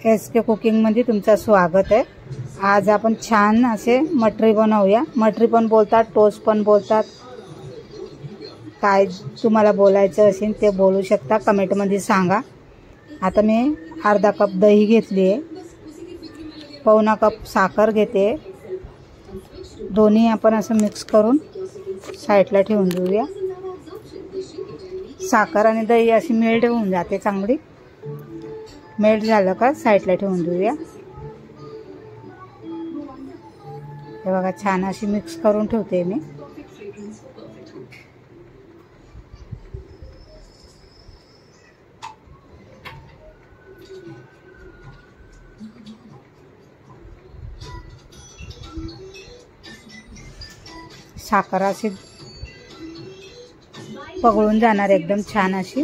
SK कुकिंगमध्ये तुमचं स्वागत आहे। आज आपण छान असे मटरी बनवूया। मटरी पण बोलतात, टोस्ट पण बोलतात। काय तुम्हाला बोलायचं असेल ते बोलू शकता, कमेंटमध्ये सांगा। आता मी अर्धा कप दही घेतली आहे, पावणा कप साखर घेते। दोन्ही आपण असं मिक्स करून साईडला ठेवून देऊया। साखर आणि दही अशी मेल्ट होऊन जाते, चांगली मेल्ट झालं का साईडला ठेवून देऊया। हे बघा छान अशी मिक्स करून ठेवते मी। साखर अशी पगळून जाणार एकदम छान अशी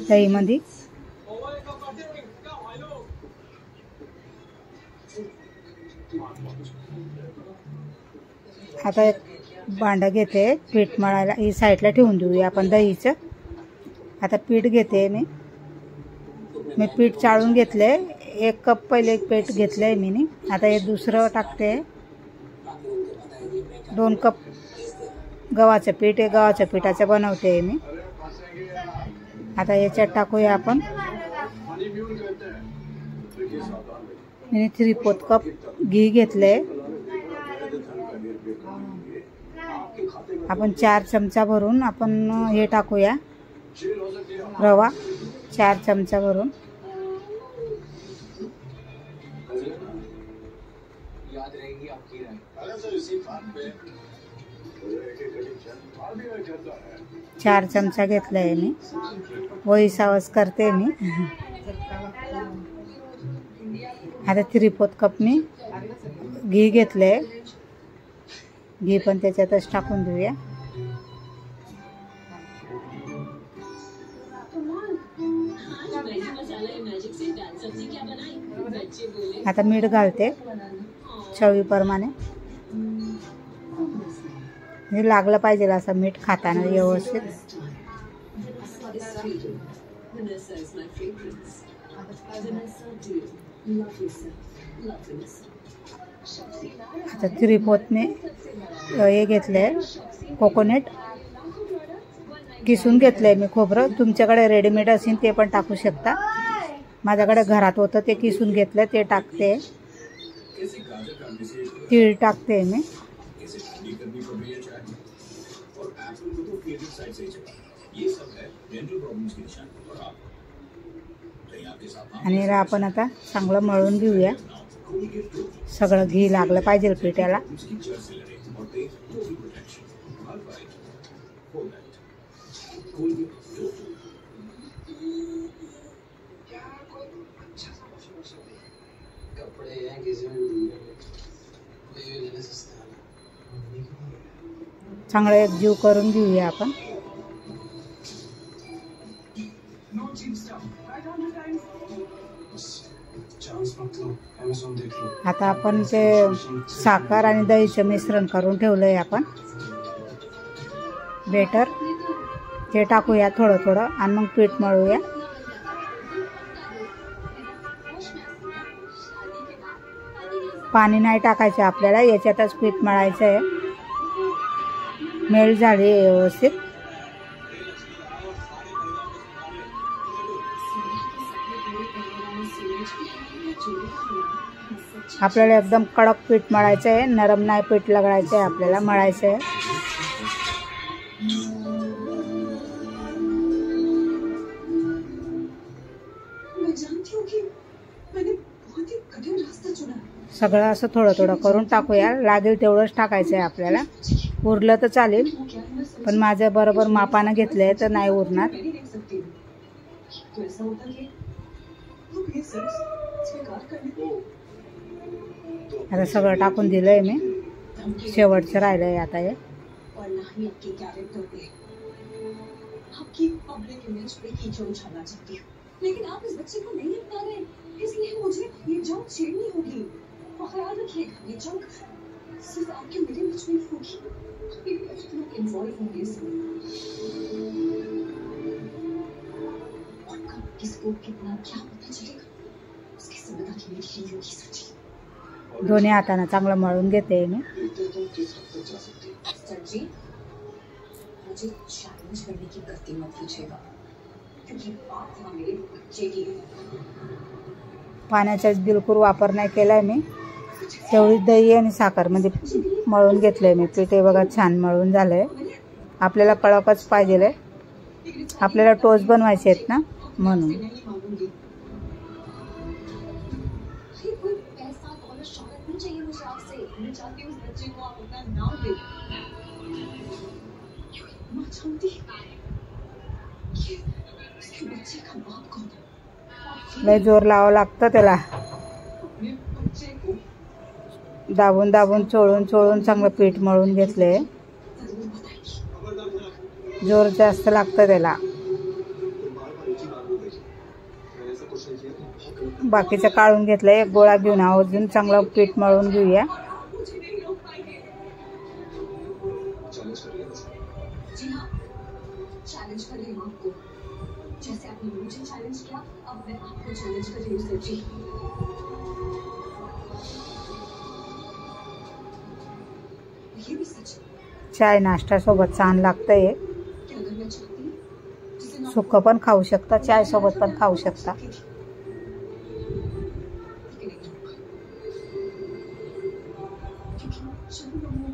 दहीमध्ये। आता एक भांडं घेते, पीठ मळायला ही साईडला ठेवून देऊया आपण दहीचं। आता पीठ घेते मी पीठ चाळून घेतले। 1 कप पहिले एक पीठ घेतलंय मी। आता हे दुसरं टाकते। 2 कप गव्हाचं पीठ आहे, गव्हाच्या पिठाचं बनवते मी। आता याच्यात टाकूया आपण 3/4 कप घी घेतले। आपण 4 चमचा भरून आपण हे टाकूया रवा, 4 चमचा भरून। चार चमचा घेतलाय मी, वही सावस करते मी। आता 3/4 कप मी घी घेतले, घी पण त्याच्यातच टाकून देऊया। आता मीठ घालते चवीप्रमाणे। हे लागलं पाहिजे असं मीठ खाताना व्यवस्थित। आता 3/4 मी हे घेतलंय कोकोनट, किसून घेतलंय मी खोबरं। तुमच्याकडे रेडीमेड असेल ते पण टाकू शकता। माझ्याकडे घरात होतं ते किसून घेतलं, ते टाकते। तीळ टाकते मी आणि आपण आता चांगलं मळून घेऊया। सगळं घी लागलं पाहिजे पिठाला। चांगलं एकजीव करून घेऊया आपण। आता आपण ते साखर आणि दहीचं मिश्रण करून ठेवलंय आपण बेटर, ते टाकूया थोडं थोडं आणि मग पीठ मळूया। पाणी नाही टाकायचं आपल्याला, याच्यातच पीठ मळायचं आहे। मेल्ट झाली व्यवस्थित। आपल्याला एकदम कडक पीठ मळायचं आहे, नरम नाही पीठ लगायचं आहे, आपल्याला मळायचं आहे। सगळं असं थोडं थोडं करून टाकूया, लागेल तेवढंच टाकायचं आहे आपल्याला। उरलं तर चालेल, पण माझं बरोबर मापानं घेतलंय तर नाही उरणार। आता सगळं टाकून दिलंय मी, शेवटचं राहिलंय आता हे। लेकिन आप इस बच्चे को नहीं अपना रहे, इसलिए मुझे ये जंग छेड़नी होगी। और ख्याल रखिएगा ये जंग सिर्फ आपके मेरे बीच में होगी, अभी बहुत लोग इन्वॉल्व होंगे इसमें। और कब किसको कितना क्या पता चलेगा, उसके दोन्ही हाताने चांगलं मळून घेते मी. पाण्याचा बिलकुल वापर नाही केलाय मी. तेवढी दही आणि साखर म्हणजे मळून घेतलंय मी पीठ. हे बघा छान मळून झालंय. आपल्याला कडकच पाहिजे, आपल्याला टोस्ट बनवायचे आहेत ना म्हणून. लय जोर लावावं लागतं त्याला. दाबून दाबून चोळून चोळून चांगलं पीठ मळून घेतलंय. जोर जास्त लागतं त्याला. बाकीचं काढून घेतलंय. एक गोळा घेऊन अजून चांगलं पीठ मळून घेऊया. चाय नाश्ता सोबत छान लागतंय. सुक्क पण खाऊ शकता, चाय सोबत पण खाऊ शकता.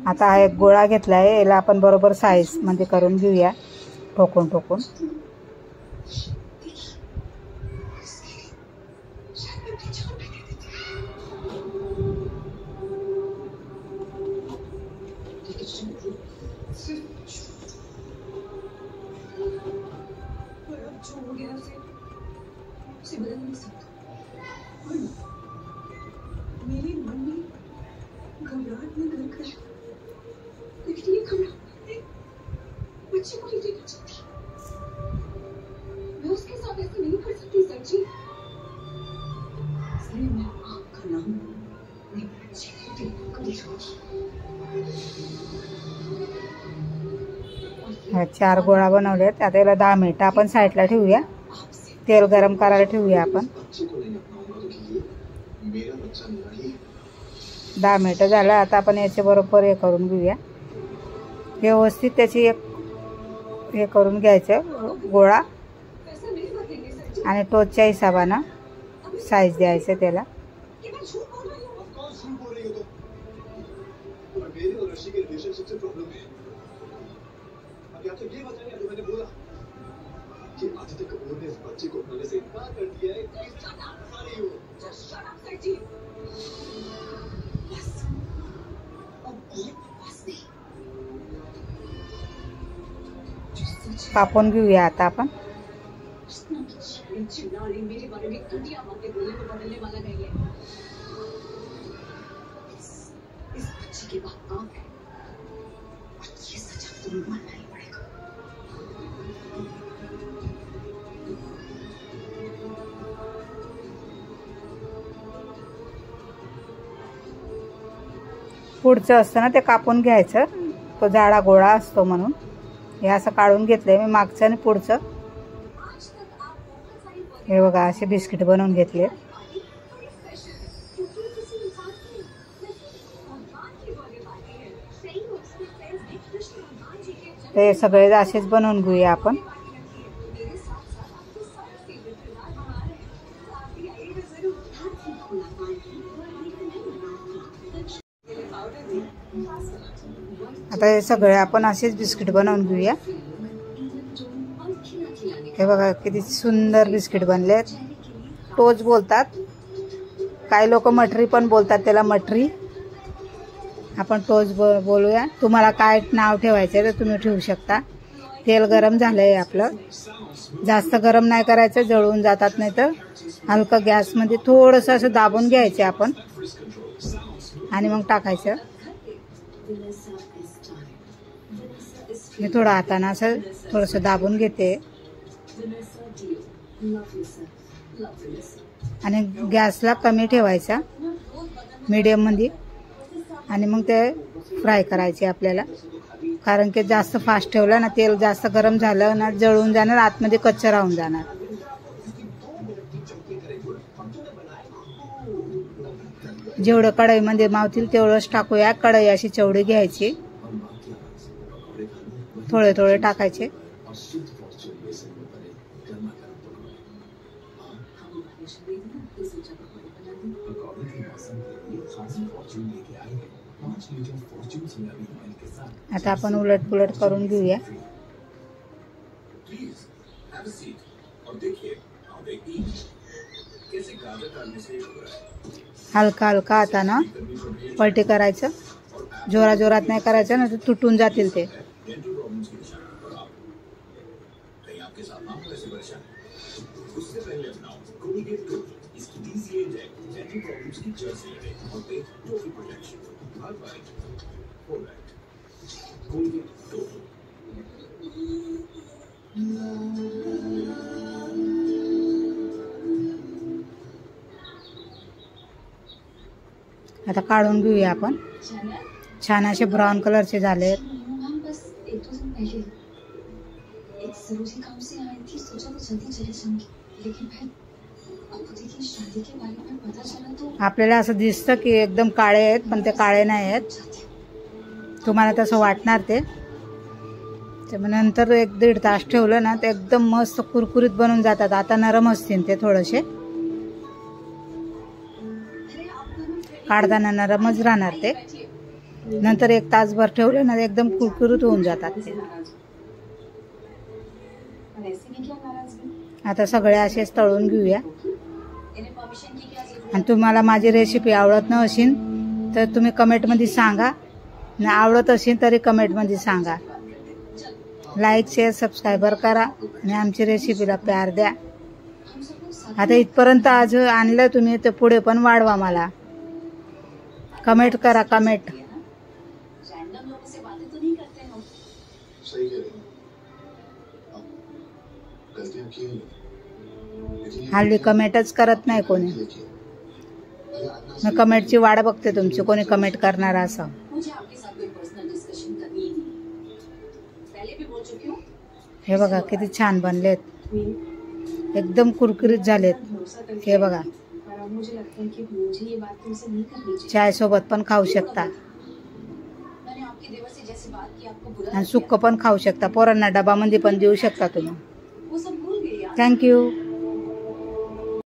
आता हा एक गोळा घेतलाय. याला आपण बरोबर साईज मध्ये करून घेऊया, ठोकून ठोकून. चार गोळा बनवलेत. आता याला 10 मिनिटं आपण साईडला ठेवूया. तेल गरम करायला ठेवूया आपण. 10 मिनिटं झालं. आता आपण याच्या बरोबर हे करून घेऊया. व्यवस्थित त्याची एक हे करून घ्यायचं गोळा आणि टोचच्या हिशोबानं साईज द्यायचं त्याला. कापून घेऊया आता आपण. पुढचं असतं ना ते कापून घ्यायचं. तो जाडा गोळा असतो म्हणून हे असं काढून घेतलंय मी मागचं आणि पुढचं. हे बघा असे बिस्किट बनवून घेतले. ते सगळे असेच बनवून घेऊया आपण. आता हे सगळे आपण असेच बिस्किट बनवून घेऊया. हे बघा किती सुंदर बिस्किट बनलेत. टोस्ट बोलतात, काही लोक मठरी पण बोलतात त्याला, मठरी. आपण टोस्ट बोलूया. तुम्हाला काय नाव ठेवायचं तर तुम्ही ठेवू शकता. तेल गरम झालंय आपलं. जास्त गरम नाही करायचं, जळून जातात. नाही तर हलकं गॅसमध्ये थोडंसं असं दाबून घ्यायचं आपण आणि मग टाकायचं. मी थोडं हाताने असं थोडंसं दाबून घेते आणि गॅसला कमी ठेवायचा, मीडियम मध्ये. आणि मग ते फ्राय करायचे आपल्याला. कारण की जास्त फास्ट ठेवलं ना, तेल जास्त गरम झालं ना, जळून जाणार, आतमध्ये कच्चं राहून जाणार. जेवढं कढईमध्ये मावतील तेवढंच टाकूया. कढई अशी चवडी घ्यायची, थोडे थोडे टाकायचे. आता आपण उलट पुलट करून घेऊया. हलका हलका हातानं पलटी करायचं, जोरा जोरात नाही करायचं ना, तर तुटून जातील ते. आता काढून घेऊया आपण. छान असे ब्राऊन कलरचे झाले. आपल्याला असं दिसतं की एकदम काळे आहेत, पण ते काळे नाही आहेत. तुम्हाला तसं वाटणार ते. नंतर 1-1.5 तास ठेवलं ना, ते एकदम मस्त कुरकुरीत बनून जातात. आता नरम असतील ते थोडेसे, काढताना नरमच राहणार ते. नंतर 1 तासभर ठेवले ना, एकदम कुरकुरीत होऊन जातात ते. आता सगळे असेच तळून घेऊया. आणि तुम्हाला माझी रेसिपी आवडत नसेल तर तुम्ही कमेंटमध्ये सांगा, ना आवडत असेल तरी कमेंटमध्ये सांगा. लाईक शेअर सबस्क्राईबर करा आणि आमची रेसिपीला प्यार द्या. आता इथपर्यंत आज आणलं तुम्ही, तर पुढे पण वाढवा. मला कमेंट करा, कमेंट. हल्ली कमेंटच करत नाही कोणी. मी कमेंटची वाट बघते तुमची, कोणी कमेंट करणार असं. हे बघा किती छान बनलेत, एकदम कुरकुरीत झालेत. हे बघा, चाय सोबत पण खाऊ शकता आणि सुक्क पण खाऊ शकता. पोरांना डबामध्ये पण देऊ शकता तुम्ही. थँक्यू.